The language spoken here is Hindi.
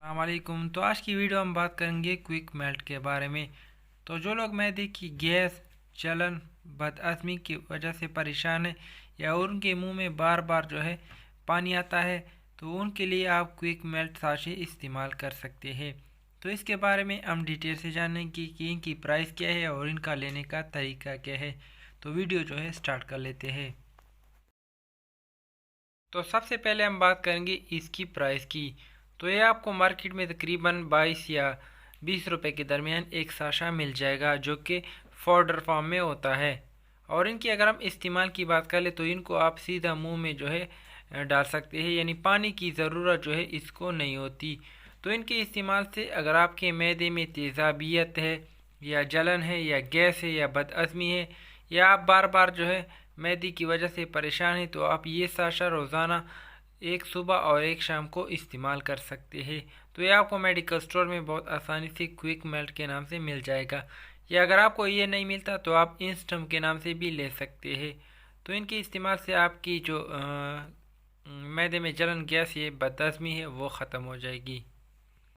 अस्सलामुअलैकुम। तो आज की वीडियो हम बात करेंगे क्विक मेल्ट के बारे में। तो जो लोग मैदे की गैस, जलन, बदहज़मी की वजह से परेशान है या उनके मुंह में बार बार पानी आता है, तो उनके लिए आप क्विक मेल्ट साशे इस्तेमाल कर सकते हैं। तो इसके बारे में हम डिटेल से जानेंगे कि इनकी प्राइस क्या है और इनका लेने का तरीका क्या है। तो वीडियो स्टार्ट कर लेते हैं। तो सबसे पहले हम बात करेंगे इसकी प्राइस की। तो ये आपको मार्केट में तकरीबन 22 या 20 रुपए के दरमियान एक साशा मिल जाएगा, जो कि पाउडर फॉर्म में होता है। और इनकी अगर हम इस्तेमाल की बात करें तो इनको आप सीधा मुंह में डाल सकते हैं, यानी पानी की ज़रूरत इसको नहीं होती। तो इनके इस्तेमाल से अगर आपके मैदे में तेज़ाबियत है या जलन है या गैस है या बदअज़मी है या आप बार बार मैदे की वजह से परेशान है, तो आप ये साशा रोज़ाना एक सुबह और एक शाम को इस्तेमाल कर सकते हैं। तो ये आपको मेडिकल स्टोर में बहुत आसानी से क्विक मेल्ट के नाम से मिल जाएगा, या अगर आपको ये नहीं मिलता तो आप इंस्टम के नाम से भी ले सकते हैं। तो इनके इस्तेमाल से आपकी जो मैदे में जलन, गैस, ये बदहज़मी है वो ख़त्म हो जाएगी।